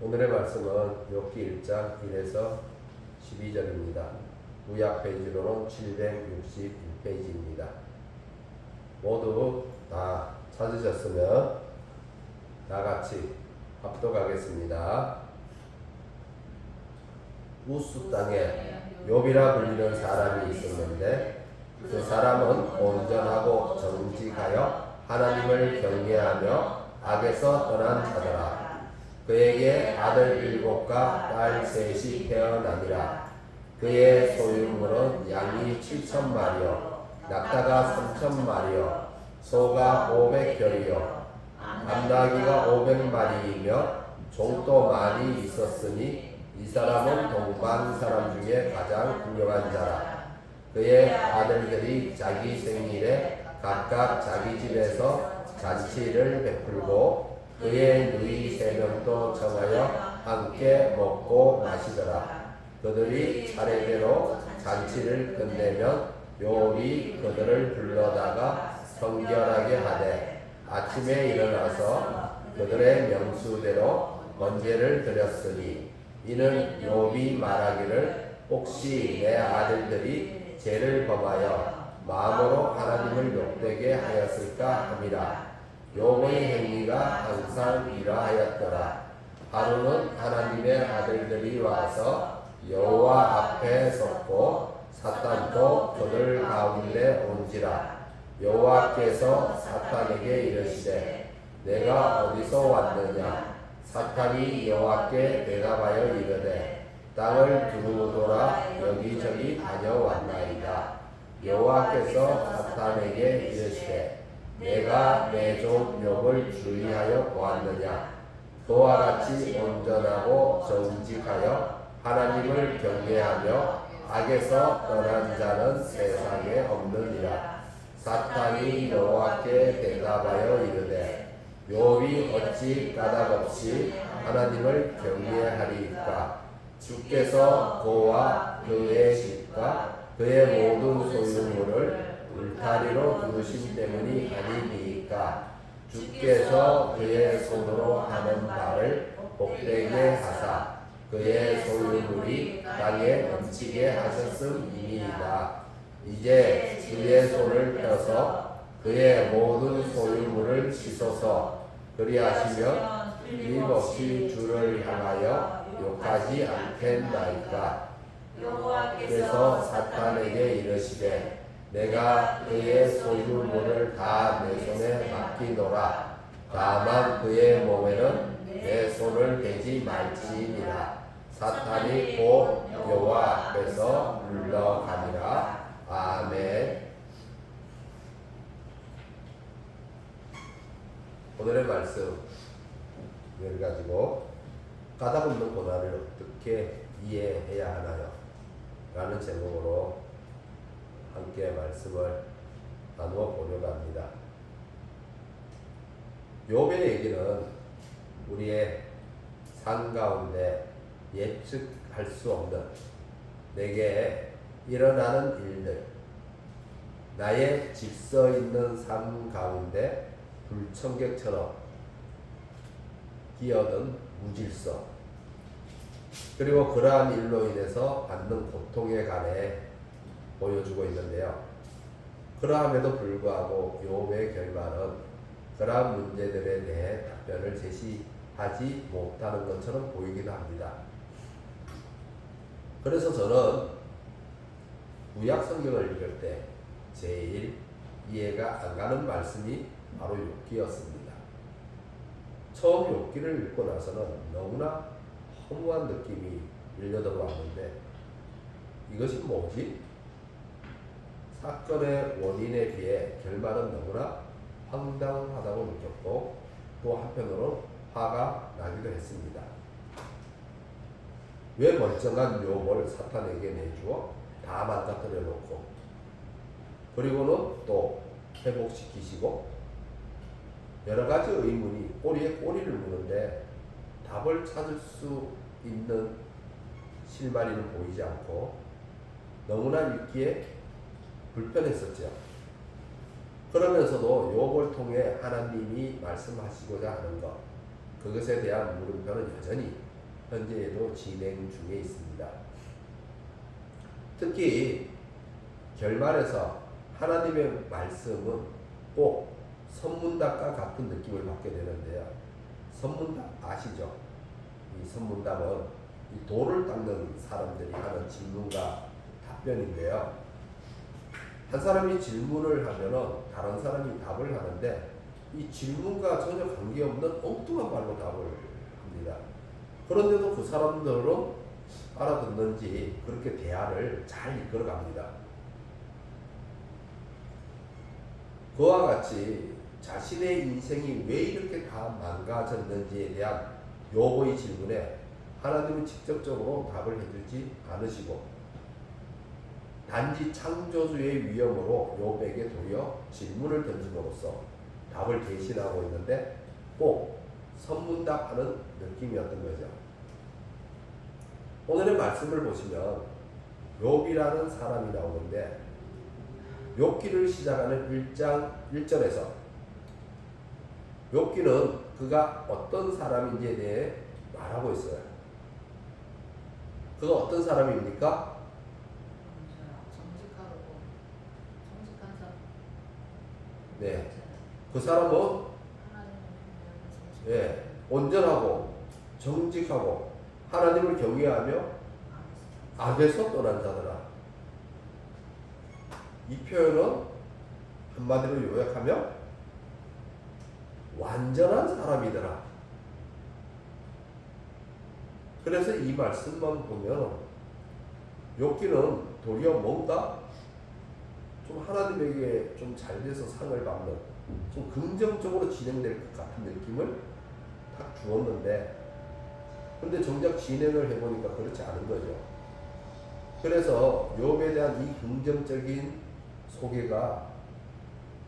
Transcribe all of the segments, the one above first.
오늘의 말씀은 욥기 1장 1에서 12절입니다. 구약 페이지로는 761페이지입니다. 모두 다 찾으셨으면 다 같이 합독하겠습니다. 우스 땅에 욥이라 불리는 사람이 있었는데 그 사람은 온전하고 정직하여 하나님을 경외하며 악에서 떠난 자더라. 그에게 아들 7과 딸 3이 태어나니라. 그의 소유물은 양이 7,000마리요 낙타가 3,000마리요 소가 500결이요 암나귀가 500마리이며 종도 많이 있었으니 이 사람은 동방 사람 중에 가장 훌륭한 자라. 그의 아들들이 자기 생일에 각각 자기 집에서 잔치를 베풀고 그의 누이 3명도 정하여 함께 먹고 마시더라. 그들이 차례대로 잔치를 끝내면 욥이 그들을 불러다가 성결하게 하되 아침에 일어나서 그들의 명수대로 번제를 드렸으니 이는 욥이 말하기를 혹시 내 아들들이 죄를 범하여 마음으로 하나님을 욕되게 하였을까 함이라. 욥의 행위가 항상 이러하였더라. 하루는 하나님의 아들들이 와서 여호와 앞에 섰고 사탄도 그들 가운데 온지라. 여호와께서 사탄에게 이르시되 내가 어디서 왔느냐. 사탄이 여호와께 대답하여 이르되 땅을 두루돌아 여기저기 다녀왔나이다. 여호와께서 사탄에게 이르시되 내가 내 종 욥을 주의하여 보았느냐. 그와 같이 온전하고 정직하여 하나님을 경외하며 악에서 떠난 자는 세상에 없느니라. 사탄이 여호와께 대답하여 이르되 욥이 어찌 까닭없이 하나님을 경외하리이까. 주께서 그와 그의 집과 그의 모든 소유물을 울타리로 두르신 때문이 아니니까. 주께서 그의 손으로 하는 바를 복되게 하사 그의 소유물이 땅에 넘치게 하셨음이니이다. 이제 주의 손을 펴서 그의 모든 소유물을 씻어서 그리하시면 끊임없이 주를 향하여 욕하지 않겠나이까. 여호와께서 사탄에게 이르시되 내가 그의 소유물을 다 내 손에 맡기노라. 다만 그의 몸에는 내 손을 대지 말지니라. 사탄이 곧 여호와 앞에서 물러가니라. 아멘. 오늘의 말씀을 가지고 까닭 없는 고난을 어떻게 이해해야 하나요? 라는 제목으로 함께 말씀을 나누어 보려고 합니다. 욥의 얘기는 우리의 삶 가운데 예측할 수 없는 내게 일어나는 일들, 나의 질서 있는 삶 가운데 불청객처럼 끼어든 무질서, 그리고 그러한 일로 인해서 받는 고통에 관해 보여주고 있는데요. 그러함에도 불구하고 욥의 결말은 그러한 문제들에 대해 답변을 제시하지 못하는 것처럼 보이기도 합니다. 그래서 저는 구약 성경을 읽을 때 제일 이해가 안 가는 말씀이 바로 욥기였습니다. 처음 욥기를 읽고 나서는 너무나 허무한 느낌이 밀려들어왔는데 이것이 뭐지? 사건의 원인에 비해 결말은 너무나 황당하다고 느꼈고 또 한편으로 화가 나기도 했습니다. 왜 멀쩡한 욥을 사탄에게 내주어 다 망가뜨려 놓고 그리고는 또 회복시키시고 여러 가지 의문이 꼬리에 꼬리를 무는데 답을 찾을 수 있는 실마리는 보이지 않고 너무나 읽기에 불편했었죠. 그러면서도 욥을 통해 하나님이 말씀하시고자 하는 것, 그것에 대한 물음표는 여전히 현재에도 진행 중에 있습니다. 특히 결말에서 하나님의 말씀은 꼭 선문답과 같은 느낌을 받게 되는데요. 선문답 아시죠? 이 선문답은 이 돌을 닦는 사람들이 하는 질문과 답변인데요. 한 사람이 질문을 하면은 다른 사람이 답을 하는데 이 질문과 전혀 관계없는 엉뚱한 말로 답을 합니다. 그런데도 그 사람들은 알아듣는지 그렇게 대화를 잘 이끌어갑니다. 그와 같이 자신의 인생이 왜 이렇게 다 망가졌는지에 대한 욥의 질문에 하나님은 직접적으로 답을 해주지 않으시고 단지 창조주의 위엄으로 욥에게 도리어 질문을 던짐으로써 답을 대신하고 있는데 꼭 선문답하는 느낌이었던 거죠. 오늘의 말씀을 보시면 욥이라는 사람이 나오는데 욥기를 시작하는 1장 1절에서 욥기는 그가 어떤 사람인지에 대해 말하고 있어요. 그가 어떤 사람입니까? 정직한 사람. 네, 그 사람은 온전하고 정직하고 하나님을 경외하며 악에서 떠난 자더라. 이 표현은 한마디로 요약하면 완전한 사람이더라. 그래서 이 말씀만 보면 욥기는 도리어 뭔가 좀 하나님에게 좀 잘 돼서 상을 받는 좀 긍정적으로 진행될 것 같은 느낌을 딱 주었는데 근데 정작 진행을 해보니까 그렇지 않은 거죠. 그래서 욥에 대한 이 긍정적인 소개가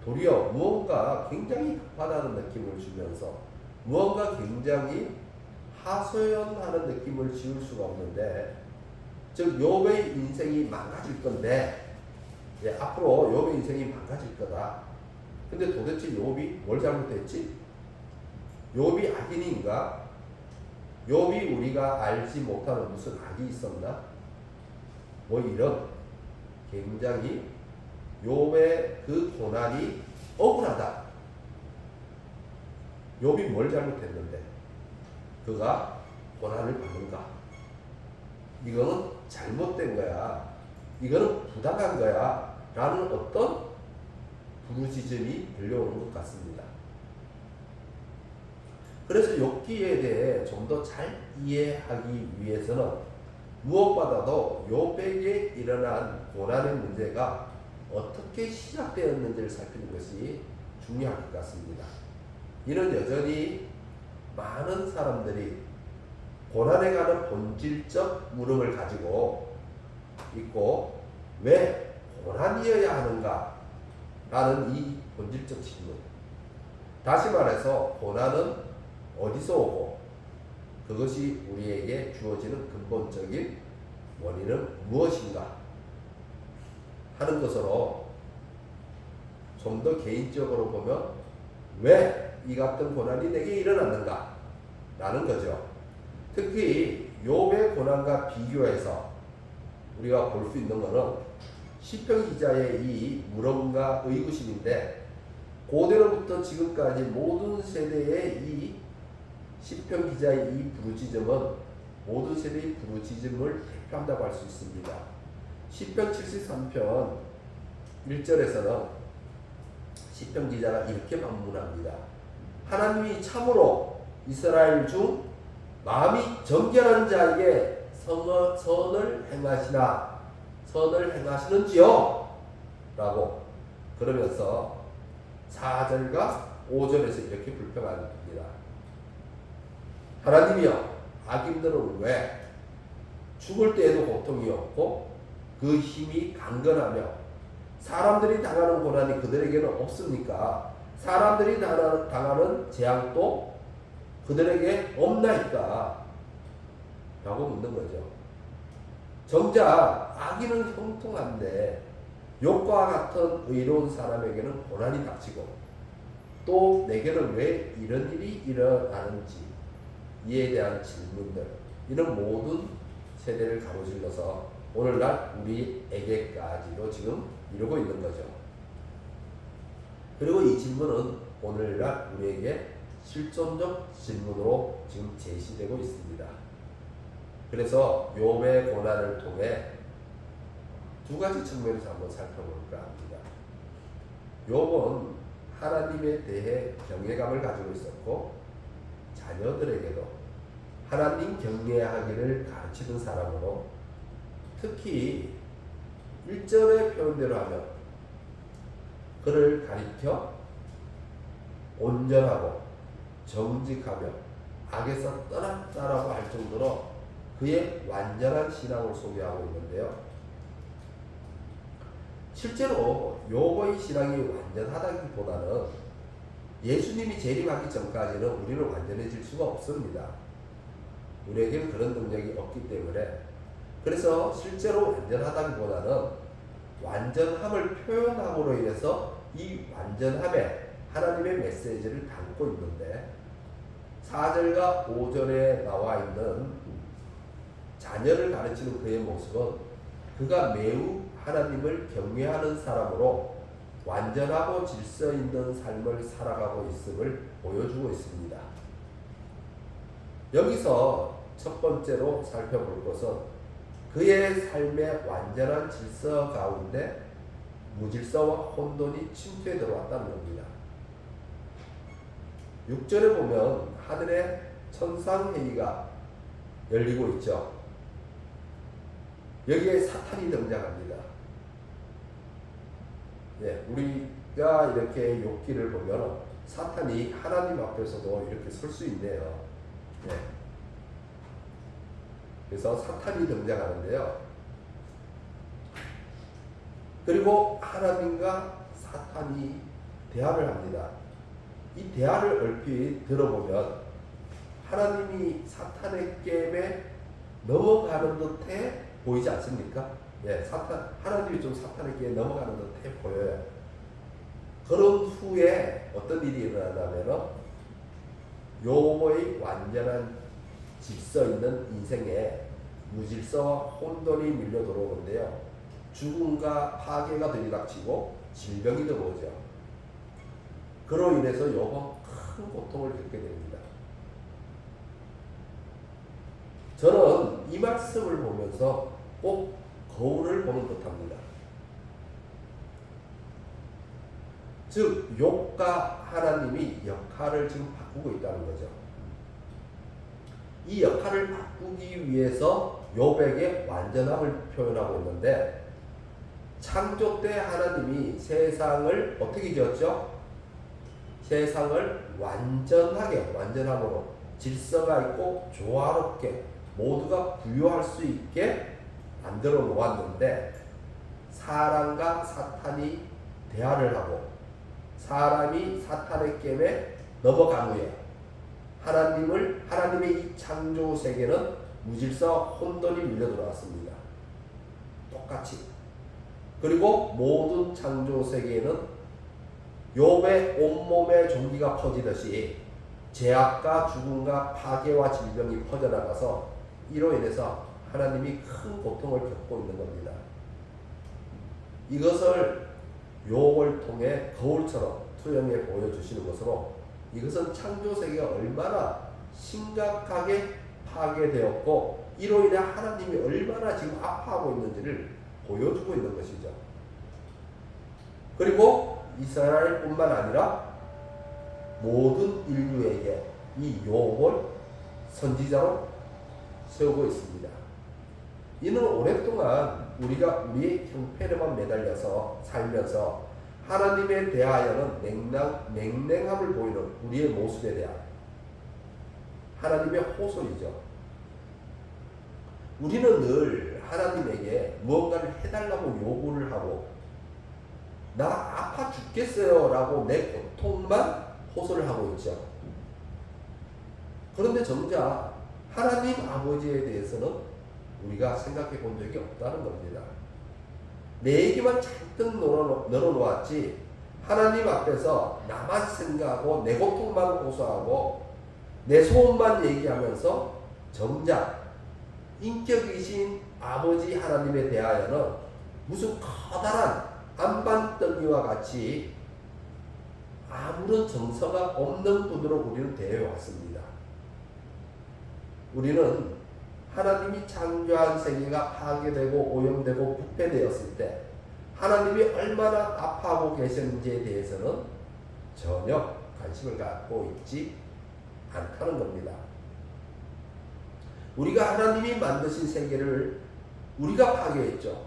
도리어 무언가 굉장히 급하다는 느낌을 주면서 무언가 굉장히 하소연하는 느낌을 지울 수가 없는데 즉 욥의 인생이 망가질 건데 앞으로 욥의 인생이 망가질 거다. 근데 도대체 욥이 뭘 잘못했지? 욥이 악인인가? 욥이 우리가 알지 못하는 무슨 악이 있었나? 뭐 이런 굉장히 욥의 그 고난이 억울하다. 욥이 뭘 잘못했는데 그가 고난을 받는가? 이거는 잘못된 거야. 이거는 부당한 거야. 라는 어떤 부르짖음이 들려오는 것 같습니다. 그래서 욥기에 대해 좀 더 잘 이해하기 위해서는 무엇보다도 욥에게 일어난 고난의 문제가 어떻게 시작되었는지를 살피는 것이 중요할 것 같습니다. 이는 여전히 많은 사람들이 고난에 관한 본질적 물음을 가지고 있고 왜 고난이어야 하는가 라는 이 본질적 질문. 다시 말해서 고난은 어디서 오고 그것이 우리에게 주어지는 근본적인 원인은 무엇인가 하는 것으로 좀 더 개인적으로 보면 왜 이 같은 고난이 내게 일어났는가 라는 거죠. 특히 욥의 고난과 비교해서 우리가 볼 수 있는 것은 시편 기자의 이 물음과 의구심인데 고대로부터 지금까지 모든 세대의 이 시편 기자의 이 부르짖음은 모든 세대의 부르짖음을 대표한다고 할 수 있습니다. 시편 73편 1절에서는 시편 기자가 이렇게 반문합니다. 하나님이 참으로 이스라엘 중 마음이 정결한 자에게 선을 행하시는지요? 라고 그러면서 4절과 5절에서 이렇게 불평합니다. 하나님이여 악인들은 왜 죽을 때에도 고통이 없고 그 힘이 강건하며 사람들이 당하는 고난이 그들에게는 없습니까? 사람들이 당하는 재앙도 그들에게 없나이까? 라고 묻는 거죠. 정작 악인은 형통한데 욥과 같은 의로운 사람에게는 고난이 닥치고 또 내게는 왜 이런 일이 일어나는지 이에 대한 질문들, 이런 모든 세대를 가로질러서 오늘날 우리에게까지도 지금 이루고 있는 거죠. 그리고 이 질문은 오늘날 우리에게 실존적 질문으로 지금 제시되고 있습니다. 그래서 욥의 고난을 통해 두 가지 측면에서 한번 살펴볼까 합니다. 욥은 하나님에 대해 경외감을 가지고 있었고 자녀들에게도 하나님 경외하기를 가르치던 사람으로 특히 1절의 표현대로 하면 그를 가리켜 온전하고 정직하며 악에서 떠났다라고 할 정도로 그의 완전한 신앙을 소개하고 있는데요. 실제로 욥의 신앙이 완전하다기보다는 예수님이 재림하기 전까지는 우리는 완전해질 수가 없습니다. 우리에게는 그런 능력이 없기 때문에 그래서 실제로 완전하다기보다는 완전함을 표현함으로 인해서 이 완전함에 하나님의 메시지를 담고 있는데 4절과 5절에 나와 있는 자녀를 가르치는 그의 모습은 그가 매우 하나님을 경외하는 사람으로 완전하고 질서 있는 삶을 살아가고 있음을 보여주고 있습니다. 여기서 첫 번째로 살펴볼 것은 그의 삶의 완전한 질서 가운데 무질서와 혼돈이 침투해 들어왔다는 겁니다. 6절에 보면 하늘에 천상회의가 열리고 있죠. 여기에 사탄이 등장합니다. 예, 우리가 이렇게 욥기를 보면 사탄이 하나님 앞에서도 이렇게 설 수 있네요. 예. 그래서 사탄이 등장하는데요. 그리고 하나님과 사탄이 대화를 합니다. 이 대화를 얼핏 들어보면 하나님이 사탄의 게임에 넘어가는 듯해 보이지 않습니까? 예, 하나님이 좀 사탄의 게임에 넘어가는 듯해 보여요. 그런 후에 어떤 일이 일어나냐면 욥의 완전한 질서 있는 인생에 무질서와 혼돈이 밀려 들어오는데요. 죽음과 파괴가 들이닥치고 질병이 들어오죠. 그로 인해서 욥은 큰 고통을 겪게 됩니다. 저는 이 말씀을 보면서 꼭 거울을 보는 듯합니다. 즉 욥과 하나님이 역할을 지금 바꾸고 있다는 거죠. 이 역할을 바꾸기 위해서 욥에게 완전함을 표현하고 있는데 창조 때 하나님이 세상을 어떻게 지었죠? 세상을 완전하게 완전함으로 질서가 있고 조화롭게 모두가 부유할 수 있게 만들어 놓았는데 사람과 사탄이 대화를 하고 사람이 사탄의 게임에 넘어간 후에 하나님의 이 창조 세계는 무질서 혼돈이 밀려 들어왔습니다. 똑같이. 그리고 모든 창조 세계에는 욥의 온몸에 종기가 퍼지듯이 죄악과 죽음과 파괴와 질병이 퍼져나가서 이로 인해서 하나님이 큰 고통을 겪고 있는 겁니다. 이것을 욥을 통해 거울처럼 투영해 보여주시는 것으로 이것은 창조세계가 얼마나 심각하게 파괴되었고 이로 인해 하나님이 얼마나 지금 아파하고 있는지를 보여주고 있는 것이죠. 그리고 이스라엘뿐만 아니라 모든 인류에게 이 욥을 선지자로 세우고 있습니다. 이는 오랫동안 우리가 우리의 형편에만 매달려서 살면서 하나님에 대하여는 냉랭함을 보이는 우리의 모습에 대한 하나님의 호소이죠. 우리는 늘 하나님에게 무언가를 해달라고 요구를 하고 나 아파 죽겠어요 라고 내 고통만 호소를 하고 있죠. 그런데 정작 하나님 아버지에 대해서는 우리가 생각해 본 적이 없다는 겁니다. 내 얘기만 잔뜩 널어놓았지 하나님 앞에서 나만 생각하고 내 고통만 호소하고 내 소원만 얘기하면서 정작 인격이신 아버지 하나님에 대하여는 무슨 커다란 안반덩이와 같이 아무런 정서가 없는 분으로 우리는 대해왔습니다. 우리는 하나님이 창조한 세계가 파괴되고 오염되고 부패되었을 때 하나님이 얼마나 아파하고 계셨는지에 대해서는 전혀 관심을 갖고 있지 않다는 겁니다. 우리가 하나님이 만드신 세계를 우리가 파괴했죠.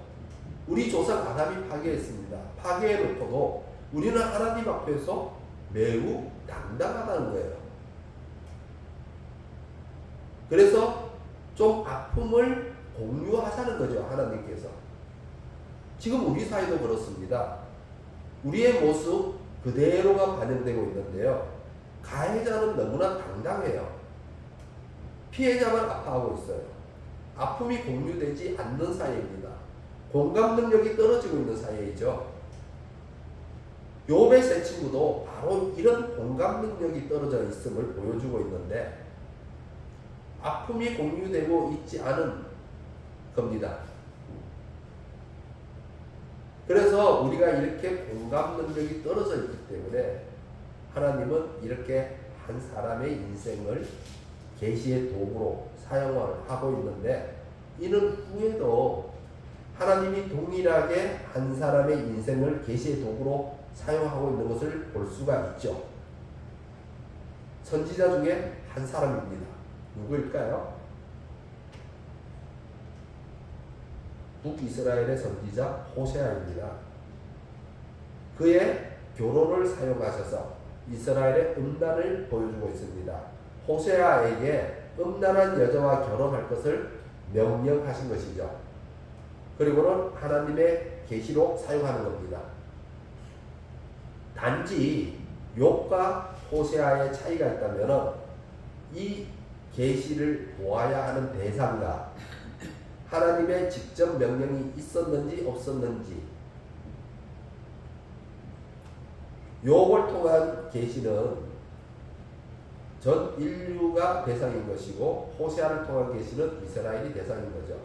우리 조상 아담이 파괴했습니다. 파괴해놓고도 우리는 하나님 앞에서 매우 당당하다는 거예요. 그래서 좀 아픔을 공유하자는 거죠. 하나님께서. 지금 우리 사이도 그렇습니다. 우리의 모습 그대로가 반영되고 있는데요. 가해자는 너무나 당당해요. 피해자만 아파하고 있어요. 아픔이 공유되지 않는 사이입니다. 공감 능력이 떨어지고 있는 사이이죠. 욥의 세 친구도 바로 이런 공감 능력이 떨어져 있음을 보여주고 있는데 아픔이 공유되고 있지 않은 겁니다. 그래서 우리가 이렇게 공감 능력이 떨어져 있기 때문에 하나님은 이렇게 한 사람의 인생을 계시의 도구로 사용하고 있는데 이는 후에도 하나님이 동일하게 한 사람의 인생을 계시의 도구로 사용하고 있는 것을 볼 수가 있죠. 선지자 중에 한 사람입니다. 누구일까요? 북이스라엘의 선지자 호세아입니다. 그의 결혼을 사용하셔서 이스라엘의 음란을 보여주고 있습니다. 호세아에게 음란한 여자와 결혼할 것을 명령하신 것이죠. 그리고는 하나님의 계시로 사용하는 겁니다. 단지 욥과 호세아의 차이가 있다면 이 계시를 보아야 하는 대상과 하나님의 직접 명령이 있었는지 없었는지 욥을 통한 계시는 전 인류가 대상인 것이고 호세아를 통한 계시는 이스라엘이 대상인 거죠.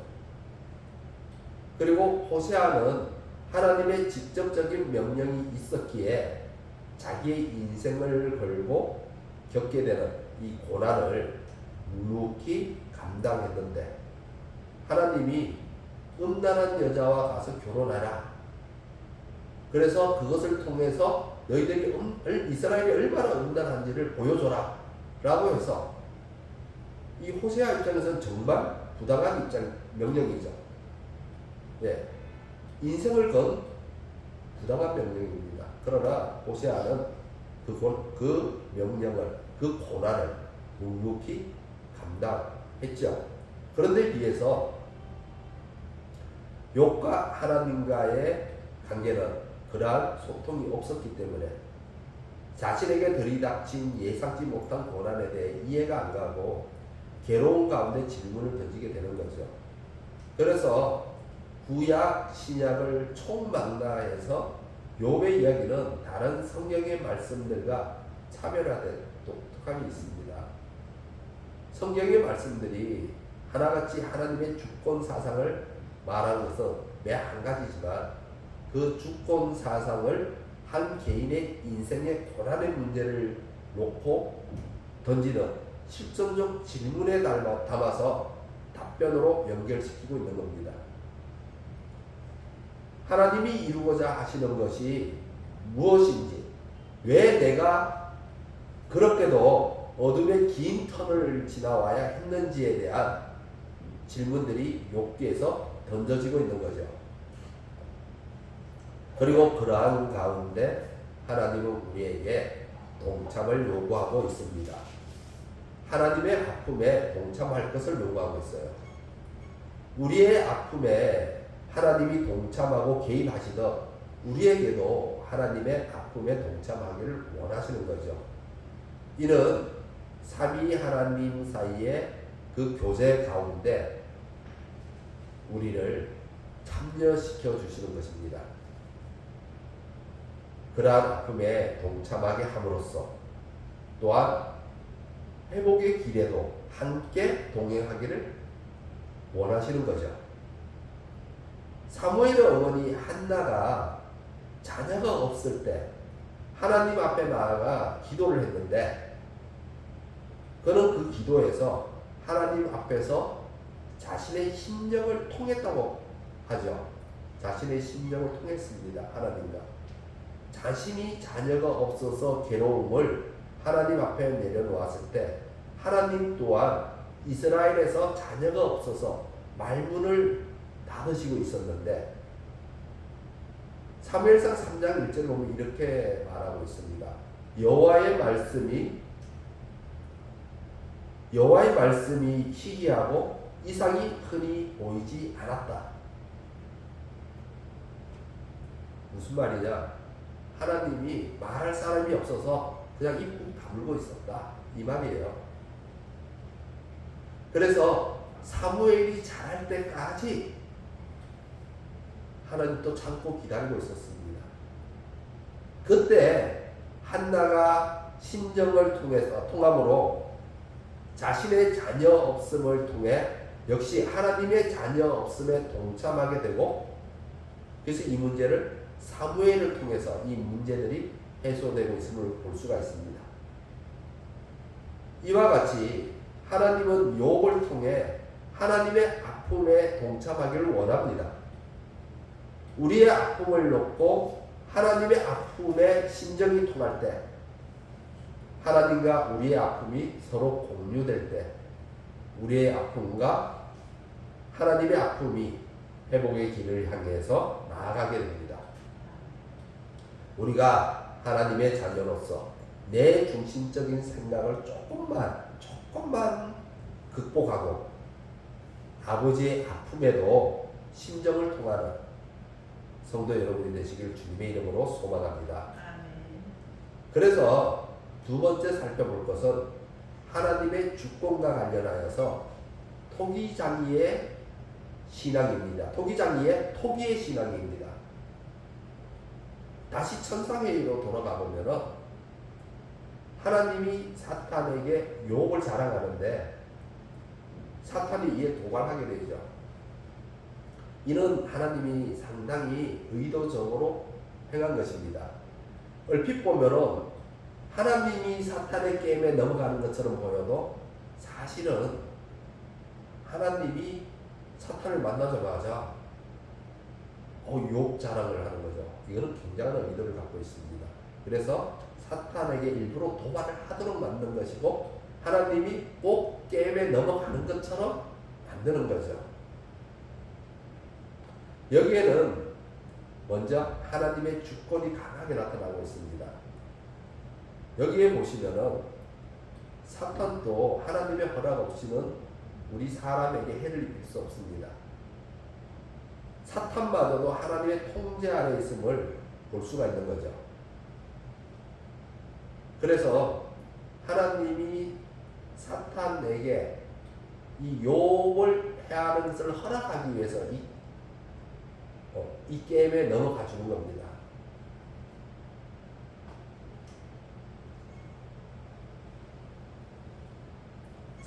그리고 호세아는 하나님의 직접적인 명령이 있었기에 자기의 인생을 걸고 겪게 되는 이 고난을 묵묵히 감당했는데 하나님이 음란한 여자와 가서 결혼하라. 그래서 그것을 통해서 너희들이 이스라엘이 얼마나 음란한지를 보여줘라 라고 해서 이 호세아 입장에서는 정말 부당한 명령이죠. 예, 인생을 건 부당한 명령입니다. 그러나 호세아는 그 명령을, 그 고난을 묵묵히 감당했죠. 그런데 비해서 욥과 하나님과의 관계는 그러한 소통이 없었기 때문에 자신에게 들이닥친 예상치 못한 고난에 대해 이해가 안 가고 괴로운 가운데 질문을 던지게 되는 거죠. 그래서 구약, 신약을 총망라해서 욥의 이야기는 다른 성경의 말씀들과 차별화된 독특함이 있습니다. 성경의 말씀들이 하나같이 하나님의 주권 사상을 말하는 것은 매 한 가지지만 그 주권 사상을 한 개인의 인생의 고난의 문제를 놓고 던지는 실존적 질문에 담아서 답변으로 연결시키고 있는 겁니다. 하나님이 이루고자 하시는 것이 무엇인지, 왜 내가 그렇게도 어둠의 긴 터널을 지나와야 했는지에 대한 질문들이 욥기에서 던져지고 있는 거죠. 그리고 그러한 가운데 하나님은 우리에게 동참을 요구하고 있습니다. 하나님의 아픔에 동참할 것을 요구하고 있어요. 우리의 아픔에 하나님이 동참하고 개입하시듯 우리에게도 하나님의 아픔에 동참하기를 원하시는 거죠. 이는 삼위 하나님 사이의 그 교제 가운데 우리를 참여시켜 주시는 것입니다. 그러한 아픔에 동참하게 함으로써 또한 회복의 길에도 함께 동행하기를 원하시는 거죠. 사무엘의 어머니 한나가 자녀가 없을 때 하나님 앞에 나아가 기도를 했는데 그는 그 기도에서 하나님 앞에서 자신의 심령을 통했다고 하죠. 자신의 심령을 통했습니다. 하나님과 자신이 자녀가 없어서 괴로움을 하나님 앞에 내려놓았을 때 하나님 또한 이스라엘에서 자녀가 없어서 말문을 닫으시고 있었는데 사무엘상 3장 1절을 보면 이렇게 말하고 있습니다. 여호와의 말씀이 희귀하고 이상이 흔히 보이지 않았다. 무슨 말이냐? 하나님이 말할 사람이 없어서 그냥 입 다물고 있었다 이 말이에요. 그래서 사무엘이 자랄 때까지 하나님도 참고 기다리고 있었습니다. 그때 한나가 심정을 통함으로 자신의 자녀 없음을 통해 역시 하나님의 자녀 없음에 동참하게 되고 그래서 이 문제를 사무엘을 통해서 이 문제들이 해소되고 있음을 볼 수가 있습니다. 이와 같이 하나님은 욥을 통해 하나님의 아픔에 동참하기를 원합니다. 우리의 아픔을 놓고 하나님의 아픔에 심정이 통할 때 하나님과 우리의 아픔이 서로 공유될 때 우리의 아픔과 하나님의 아픔이 회복의 길을 향해서 나아가게 됩니다. 우리가 하나님의 자녀로서 내 중심적인 생각을 조금만 극복하고 아버지의 아픔에도 심정을 통하는 성도 여러분이 되시길 주님의 이름으로 소망합니다. 그래서 두 번째 살펴볼 것은 하나님의 주권과 관련하여서 토기장이의 신앙입니다. 토기의 신앙입니다. 다시 천상회의로 돌아가 보면은 하나님이 사탄에게 욥을 자랑하는데 사탄이 이에 도발하게 되죠. 이는 하나님이 상당히 의도적으로 행한 것입니다. 얼핏 보면은 하나님이 사탄의 게임에 넘어가는 것처럼 보여도 사실은 하나님이 사탄을 만나자마자 욥 자랑을 하는 거죠. 이거는 굉장한 의도를 갖고 있습니다. 그래서 사탄에게 일부러 도발을 하도록 만든 것이고 하나님이 꼭 게임에 넘어가는 것처럼 만드는 거죠. 여기에는 먼저 하나님의 주권이 강하게 나타나고 있습니다. 여기에 보시면은 사탄도 하나님의 허락 없이는 우리 사람에게 해를 입힐 수 없습니다. 사탄마저도 하나님의 통제 아래 있음을 볼 수가 있는 거죠. 그래서 하나님이 사탄에게 이 욥을 해하는 것을 허락하기 위해서 이 게임에 넘어가 주는 겁니다.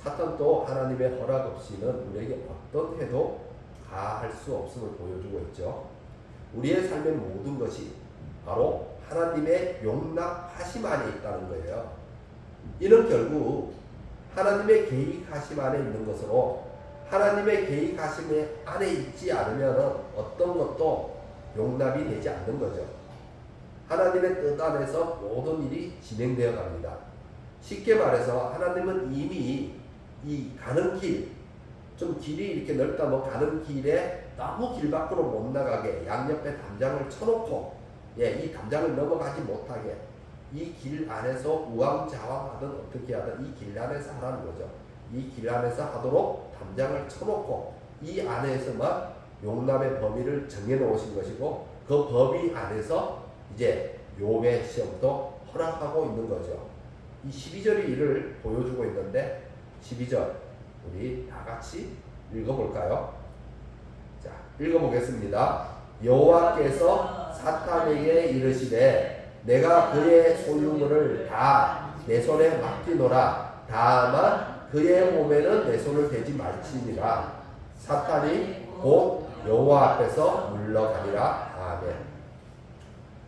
사탄도 하나님의 허락 없이는 우리에게 어떤 해도 가할 수 없음을 보여주고 있죠. 우리의 삶의 모든 것이 바로 하나님의 용납하심 안에 있다는 거예요. 이는 결국 하나님의 계획하심 안에 있는 것으로 하나님의 계획하심 안에 있지 않으면 어떤 것도 용납이 되지 않는 거죠. 하나님의 뜻 안에서 모든 일이 진행되어 갑니다. 쉽게 말해서 하나님은 이미 이 가는 길, 좀 길이 이렇게 넓다 가는 길에 너무 길 밖으로 못 나가게 양옆에 담장을 쳐놓고 이 담장을 넘어가지 못하게 이 길 안에서 우왕좌왕하든 어떻게 하든 이 길 안에서 하라는 거죠. 이 길 안에서 하도록 담장을 쳐놓고 이 안에서만 용납의 범위를 정해놓으신 것이고 그 범위 안에서 이제 욥의 시험도 허락하고 있는 거죠. 이 12절이 이를 보여주고 있는데 12절 우리 다 같이 읽어볼까요? 자, 읽어보겠습니다. 여호와께서 사탄에게 이르시되 내가 그의 소유물을 다 내 손에 맡기노라. 다만 그의 몸에는 내 손을 대지 말지니라. 사탄이 곧 여호와 앞에서 물러가니라. 아멘.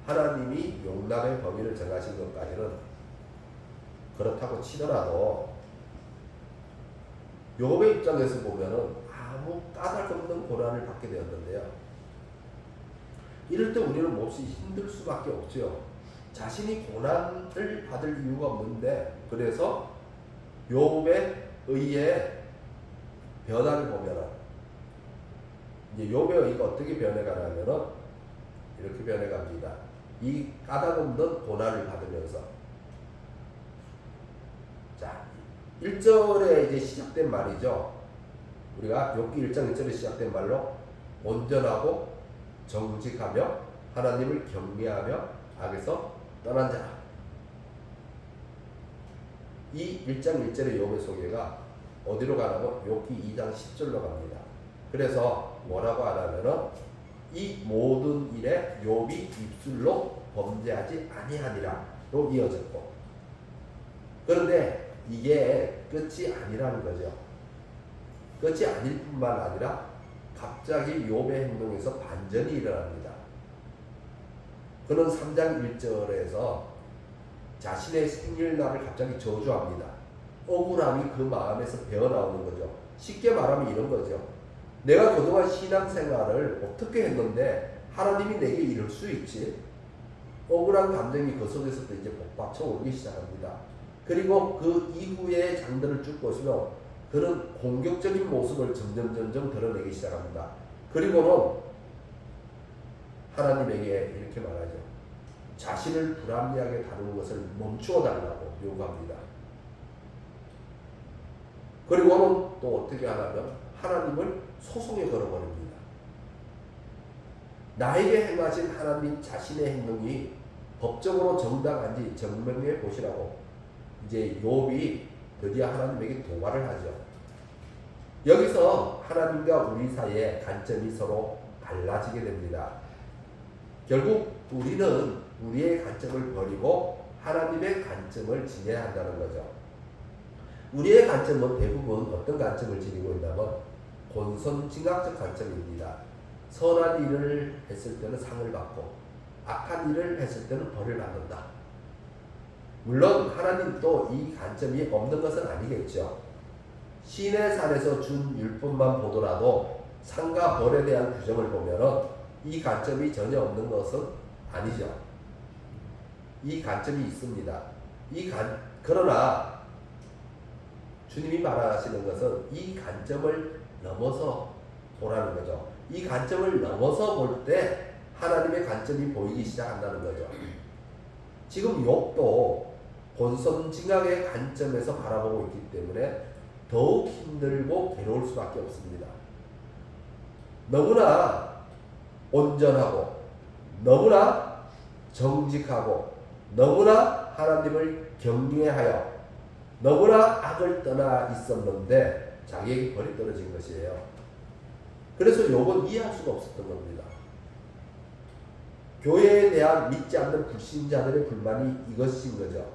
하나님이 용납의 범위를 정하신 것까지는 그렇다고 치더라도 욥의 입장에서 보면은 아무 까닭없는 고난을 받게 되었는데요. 이럴 때 우리는 몹시 힘들 수밖에 없죠. 자신이 고난을 받을 이유가 없는데, 그래서 욥의 의의 변화를 보면은 이제 욥의 의가 어떻게 변해가냐면은 이렇게 변해갑니다. 이 까닭없는 고난을 받으면서, 자, 1절에 이제 시작된 말이죠. 우리가 욥기 1장 1절에 시작된 말로 온전하고 정직하며 하나님을 경외하며 악에서 떠난 자라. 이 1장 1절의 욥의 소개가 어디로 가냐면 욥기 2장 10절로 갑니다. 그래서 뭐라고 하냐면은 이 모든 일에 욥이 입술로 범죄하지 아니하니라로 이어졌고, 그런데 이게 끝이 아니라는 거죠. 끝이 아닐 뿐만 아니라 갑자기 욥의 행동에서 반전이 일어납니다. 그는 3장 1절에서 자신의 생일날을 갑자기 저주합니다. 억울함이 그 마음에서 배어나오는 거죠. 쉽게 말하면 이런 거죠. 내가 그동안 신앙생활을 어떻게 했는데 하나님이 내게 이럴 수 있지? 억울한 감정이 그 속에서도 이제 복받쳐 오르기 시작합니다. 그리고 그 이후의 장들을 쭉 보시면 그는 공격적인 모습을 점점 드러내기 시작합니다. 그리고는 하나님에게 이렇게 말하죠. 자신을 불합리하게 다루는 것을 멈추어 달라고 요구합니다. 그리고는 또 어떻게 하냐면 하나님을 소송에 걸어버립니다. 나에게 행하신 하나님 자신의 행동이 법적으로 정당한지 증명해 보시라고 이제 욥이 드디어 하나님에게 도발을 하죠. 여기서 하나님과 우리 사이의 관점이 서로 달라지게 됩니다. 결국 우리는 우리의 관점을 버리고 하나님의 관점을 지녀야 한다는 거죠. 우리의 관점은 대부분 어떤 관점을 지니고 있냐면 본선징악적 관점입니다. 선한 일을 했을 때는 상을 받고 악한 일을 했을 때는 벌을 받는다. 물론 하나님도 이 관점이 없는 것은 아니겠죠. 신의 산에서 준 율법만 보더라도 상과 벌에 대한 규정을 보면은 이 관점이 전혀 없는 것은 아니죠. 이 관점이 있습니다. 그러나 주님이 말하시는 것은 이 관점을 넘어서 보라는 거죠. 이 관점을 넘어서 볼 때 하나님의 관점이 보이기 시작한다는 거죠. 지금 욥도 본선징악의 관점에서 바라보고 있기 때문에 더욱 힘들고 괴로울 수밖에 없습니다. 너무나 온전하고 너무나 정직하고 너무나 하나님을 경외하여 너무나 악을 떠나 있었는데 자기에게 벌이 떨어진 것이에요. 그래서 욥은 이해할 수가 없었던 겁니다. 교회에 대한 믿지 않는 불신자들의 불만이 이것인 거죠.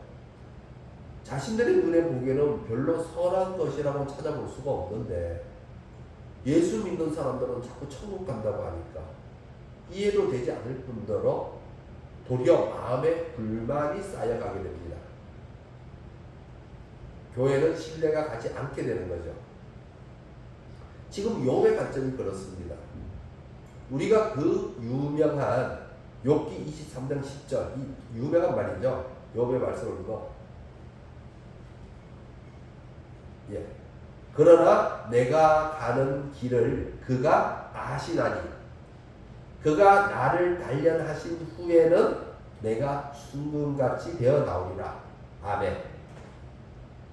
자신들의 눈에 보기에는 별로 선한 것이라고 찾아볼 수가 없는데 예수 믿는 사람들은 자꾸 천국 간다고 하니까 이해도 되지 않을 뿐더러 도리어 마음에 불만이 쌓여가게 됩니다. 교회는 신뢰가 가지 않게 되는 거죠. 지금 욥의 관점이 그렇습니다. 우리가 그 유명한 욥기 23장 10절 이 유명한 말이죠. 욥의 말씀을 보고 그러나 내가 가는 길을 그가 아시나니 그가 나를 단련하신 후에는 내가 순금같이 되어 나오리라. 아멘.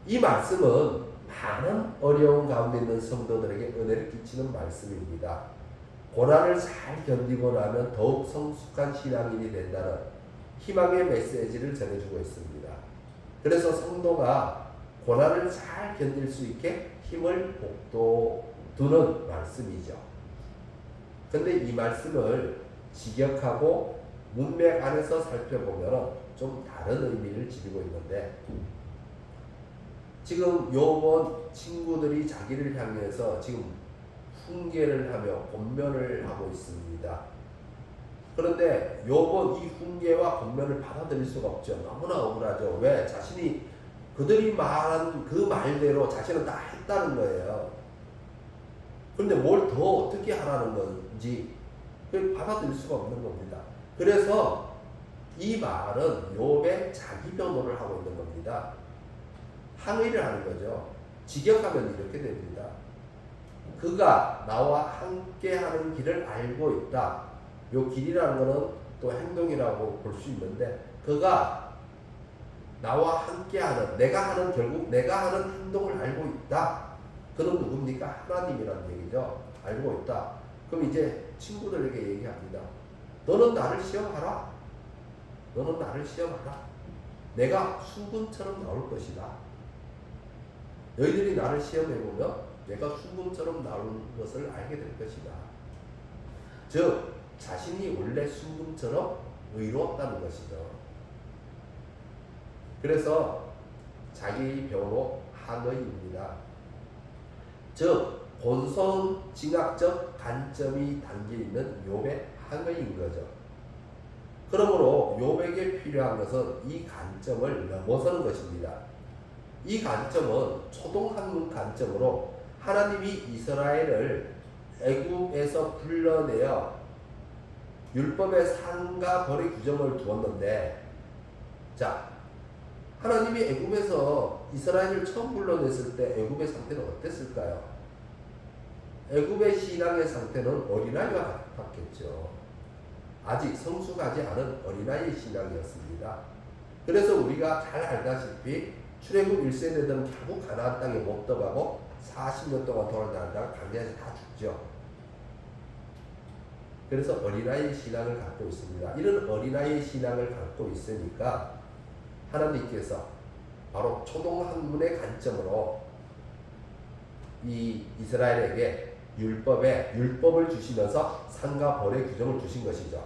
이 말씀은 많은 어려운 가운데 있는 성도들에게 은혜를 끼치는 말씀입니다. 고난을 잘 견디고 나면 더욱 성숙한 신앙인이 된다는 희망의 메시지를 전해주고 있습니다. 그래서 성도가 고난을 잘 견딜 수 있게 힘을 북돋두는 말씀이죠. 그런데 이 말씀을 직역하고 문맥 안에서 살펴보면 좀 다른 의미를 지니고 있는데 지금 욥은 친구들이 자기를 향해서 지금 훈계를 하며 권면을 하고 있습니다. 그런데 욥은 이 훈계와 권면을 받아들일 수가 없죠. 너무나 억울하죠. 왜? 자신이 그들이 말한 그 말대로 자신은 다 했다는 거예요. 그런데 뭘 더 어떻게 하라는 건지 그걸 받아들일 수가 없는 겁니다. 그래서 이 말은 욥의 자기 변호를 하고 있는 겁니다. 항의를 하는 거죠. 직역하면 이렇게 됩니다. 그가 나와 함께하는 길을 알고 있다. 요 길이라는 것은 또 행동이라고 볼 수 있는데, 그가 나와 함께하는, 결국 내가 하는 행동을 알고 있다. 그는 누굽니까? 하나님이라는 얘기죠. 알고 있다. 그럼 이제 친구들에게 얘기합니다. 너는 나를 시험하라. 너는 나를 시험하라. 내가 수금처럼 나올 것이다. 너희들이 나를 시험해보면 내가 수금처럼 나올 것을 알게 될 것이다. 즉 자신이 원래 수금처럼 의로웠다는 것이죠. 그래서 자기 변호 항의입니다. 즉 본성징악적 관점이 담겨있는 욥의 항의인 거죠. 그러므로 욥에게 필요한 것은 이 관점을 넘어서는 것입니다. 이 관점은 초동학문 관점으로 하나님이 이스라엘을 애굽에서 불러내어 율법의 상과 벌의 규정을 두었는데, 자, 하나님이 애굽에서 이스라엘을 처음 불러냈을 때 애굽의 상태는 어땠을까요? 애굽의 신앙의 상태는 어린아이와 같았겠죠. 아직 성숙하지 않은 어린아이의 신앙이었습니다. 그래서 우리가 잘 알다시피 출애굽 1세대들은 결국 가나안 땅에 못 들어가고 40년 동안 돌아다니다가 광야에서 다 죽죠. 그래서 어린아이의 신앙을 갖고 있습니다. 이런 어린아이의 신앙을 갖고 있으니까 하나님께서 바로 초동학문의 관점으로 이 이스라엘에게 율법을 주시면서 상과 벌의 규정을 주신 것이죠.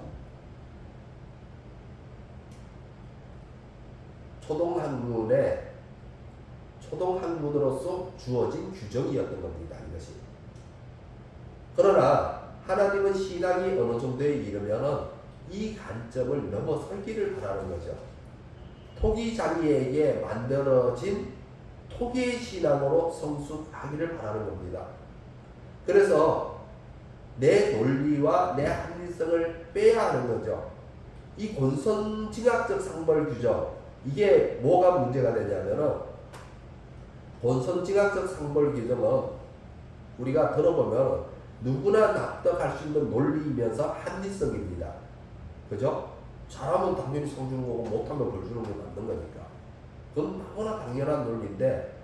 초동학문으로서 주어진 규정이었던 겁니다. 이것이. 그러나 하나님은 신앙이 어느 정도에 이르면은 이 관점을 넘어설기를 바라는 거죠. 토기장이에게 만들어진 토기의 신앙으로 성숙하기를 바라는 겁니다. 그래서 내 논리와 내 합리성을 빼야 하는 거죠. 이 본선징악적 상벌 규정, 이게 뭐가 문제가 되냐면은, 본선징악적 상벌 규정은 우리가 들어보면 누구나 납득할 수 있는 논리이면서 합리성입니다. 그죠? 잘하면 당연히 상 주는 거고 못하면 벌 주는 게 맞는 거니까. 그건 너무나 당연한 논리인데,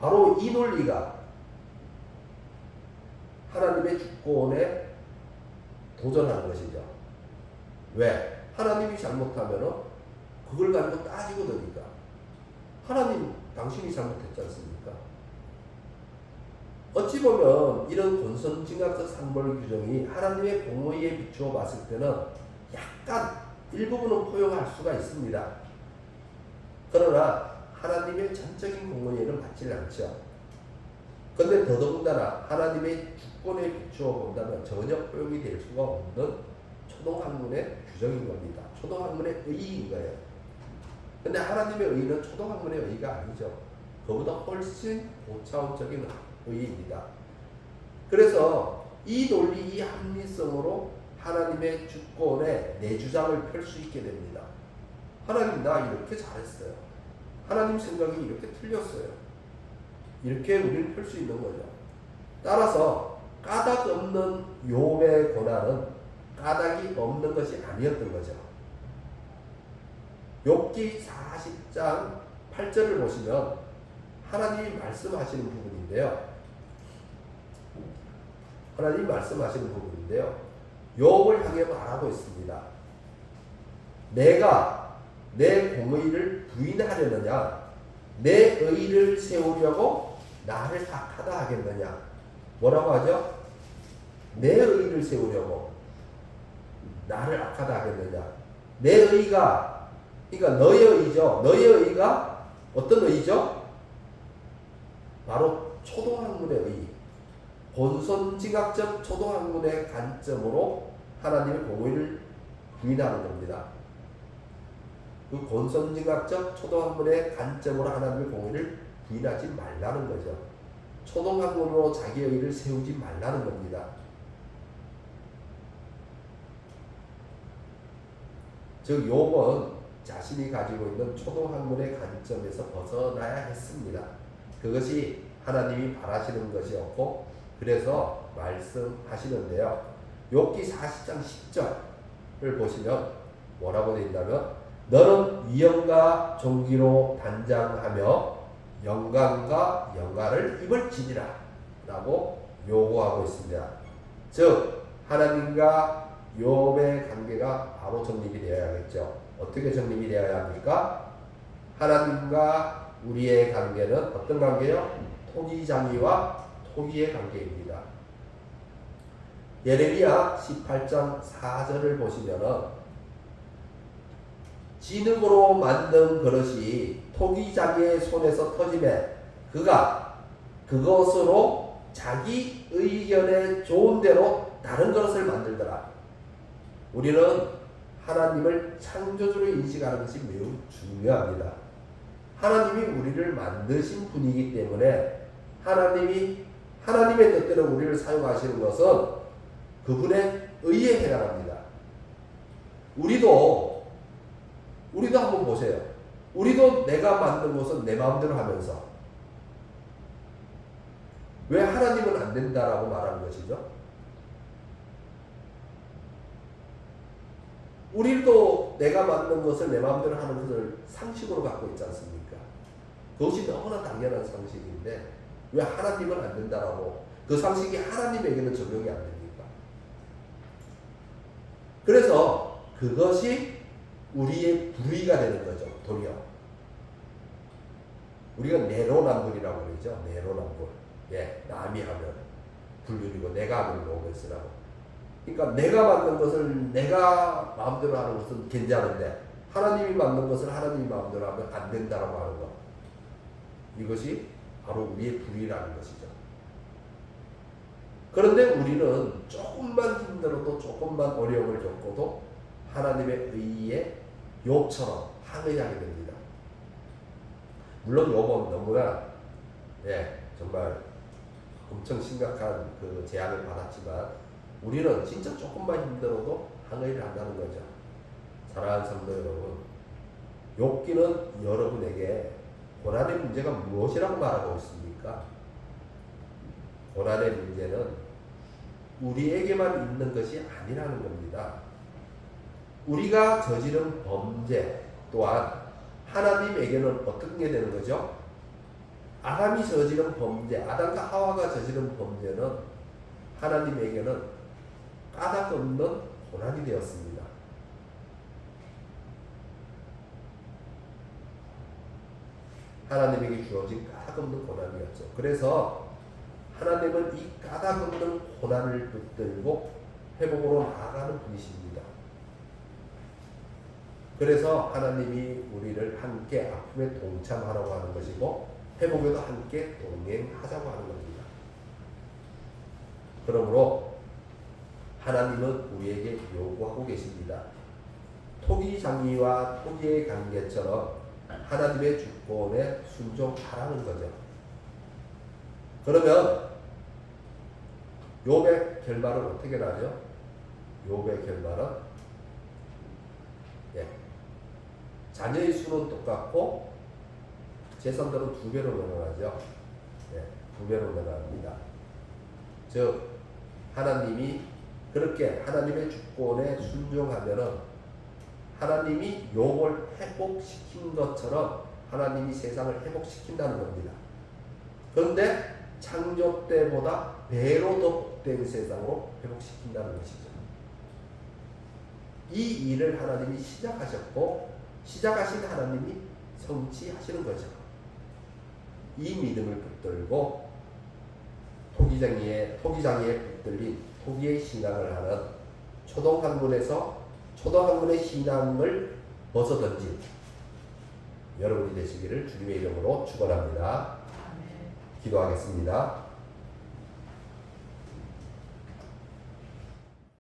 바로 이 논리가 하나님의 주권에 도전하는 것이죠. 왜? 하나님이 잘못하면은 그걸 가지고 따지고 드니까. 하나님, 당신이 잘못했지 않습니까? 어찌 보면 이런 본선징악적 상벌 규정이 하나님의 공의에 비추어 봤을 때는 약간 일부분은 포용할 수가 있습니다. 그러나 하나님의 전적인 공의에는 받지 않죠. 그런데 더더군다나 하나님의 주권에 비추어 본다면 전혀 포용이 될 수가 없는 초동학문의 규정인 겁니다. 초동학문의 의의인 거예요. 근데 하나님의 의의는 초동학문의 의의가 아니죠. 그보다 훨씬 고차원적인 의의입니다. 그래서 이 논리, 이 합리성으로 하나님의 주권에 내 주장을 펼 수 있게 됩니다. 하나님, 나 이렇게 잘했어요. 하나님 생각이 이렇게 틀렸어요. 이렇게 우리는 펼 수 있는 거죠. 따라서 까닭 없는 욥의 고난은 까닭이 없는 것이 아니었던 거죠. 욥기 40장 8절을 보시면 하나님이 말씀하시는 부분인데요. 하나님이 말씀하시는 부분인데요. 욥을 향해 말하고 있습니다. 내가 내 공의를 부인하려느냐, 내 의를 세우려고 나를 악하다 하겠느냐. 뭐라고 하죠? 내 의를 세우려고 나를 악하다 하겠느냐. 내 의가, 그러니까 너의 의죠. 너의 의가 어떤 의죠? 바로 초동학문의 의, 본선징악적 초동학문의 관점으로 하나님의 공의를 부인하는 겁니다. 그 본선징악적 초동학문의 관점으로 하나님의 공의를 부인하지 말라는 거죠. 초동학문으로 자기의 의를 세우지 말라는 겁니다. 즉 욥은 자신이 가지고 있는 초동학문의 관점에서 벗어나야 했습니다. 그것이 하나님이 바라시는 것이었고 그래서 말씀하시는데요. 욥기 40장 10절을 보시면 뭐라고 되어 있냐면 너는 위엄과 존귀로 단장하며 영광과 영화를 입을지니라 라고 요구하고 있습니다. 즉 하나님과 욥의 관계가 바로 정립이 되어야겠죠. 어떻게 정립이 되어야 합니까? 하나님과 우리의 관계는 어떤 관계요? 토기장이와 토기의 관계입니다. 예레미야 18장 4절을 보시면은 진흙으로 만든 그릇이 토기장이의 손에서 터짐에 그가 그것으로 자기 의견에 좋은 대로 다른 그릇을 만들더라. 우리는 하나님을 창조주로 인식하는 것이 매우 중요합니다. 하나님이 우리를 만드신 분이기 때문에 하나님의 뜻대로 우리를 사용하시는 것은 그분의 의에 해당합니다. 우리도 한번 보세요. 우리도 내가 만든 것은 내 마음대로 하면서 왜 하나님은 안 된다라고 말하는 것이죠? 우리도 내가 만든 것을 내 마음대로 하는 것을 상식으로 갖고 있지 않습니까? 그것이 너무나 당연한 상식인데 왜 하나님은 안 된다라고 그 상식이 하나님에게는 적용이 안 됩니까? 그래서 그것이 우리의 불의가 되는 거죠. 도리어 우리가 내로남불이라고 그러죠. 내로남불. 예, 남이 하면 불륜이고 내가 하면 로맨스라고. 그러니까 내가 만든 것을 내가 마음대로 하는 것은 괜찮은데 하나님이 만든 것을 하나님이 마음대로 하면 안 된다라고 하는 것. 이것이 바로 우리의 불의라는 것이죠. 그런데 우리는 조금만 힘들어도 조금만 어려움을 겪어도 하나님의 의에 욥처럼 항의하게 됩니다. 물론 욥은 너무나 정말 엄청 심각한 그 재앙을 받았지만 우리는 진짜 조금만 힘들어도 항의를 한다는 거죠. 사랑하는 성도 여러분, 욥기는 여러분에게 고난의 문제가 무엇이라고 말하고 있습니까? 고난의 문제는 우리에게만 있는 것이 아니라는 겁니다. 우리가 저지른 범죄 또한 하나님에게는 어떤 게 되는 거죠? 아담이 저지른 범죄, 아담과 하와가 저지른 범죄는 하나님에게는 까닭없는 고난이 되었습니다. 하나님에게 주어진 까닭없는 고난이었죠. 그래서 하나님은 이 까닭없는 고난을 붙들고 회복으로 나아가는 분이십니다. 그래서 하나님이 우리를 함께 아픔에 동참하라고 하는 것이고 회복에도 함께 동행하자고 하는 겁니다. 그러므로 하나님은 우리에게 요구하고 계십니다. 토기장이와 토기의 관계처럼 하나님의 주권에 순종하라는 거죠. 그러면 욥의 결말은 어떻게 나죠? 욥의 결말은 자녀의 수는 똑같고 재산들은 2배로 늘어나죠. 2배로 늘어납니다. 즉 하나님이 그렇게 하나님의 주권에 순종하면은 하나님이 욥을 회복시킨 것처럼 하나님이 세상을 회복시킨다는 겁니다. 그런데 창조 때보다 배로 더 복된 세상으로 회복시킨다는 것이죠. 이 일을 하나님이 시작하셨고 시작하신 하나님이 성취하시는 거죠. 이 믿음을 붙들고 토기장이에 붙들린 토기의 신앙을 하는 초동학문의 신앙을 벗어던진 여러분이 되시기를 주님의 이름으로 축원합니다. 기도하겠습니다.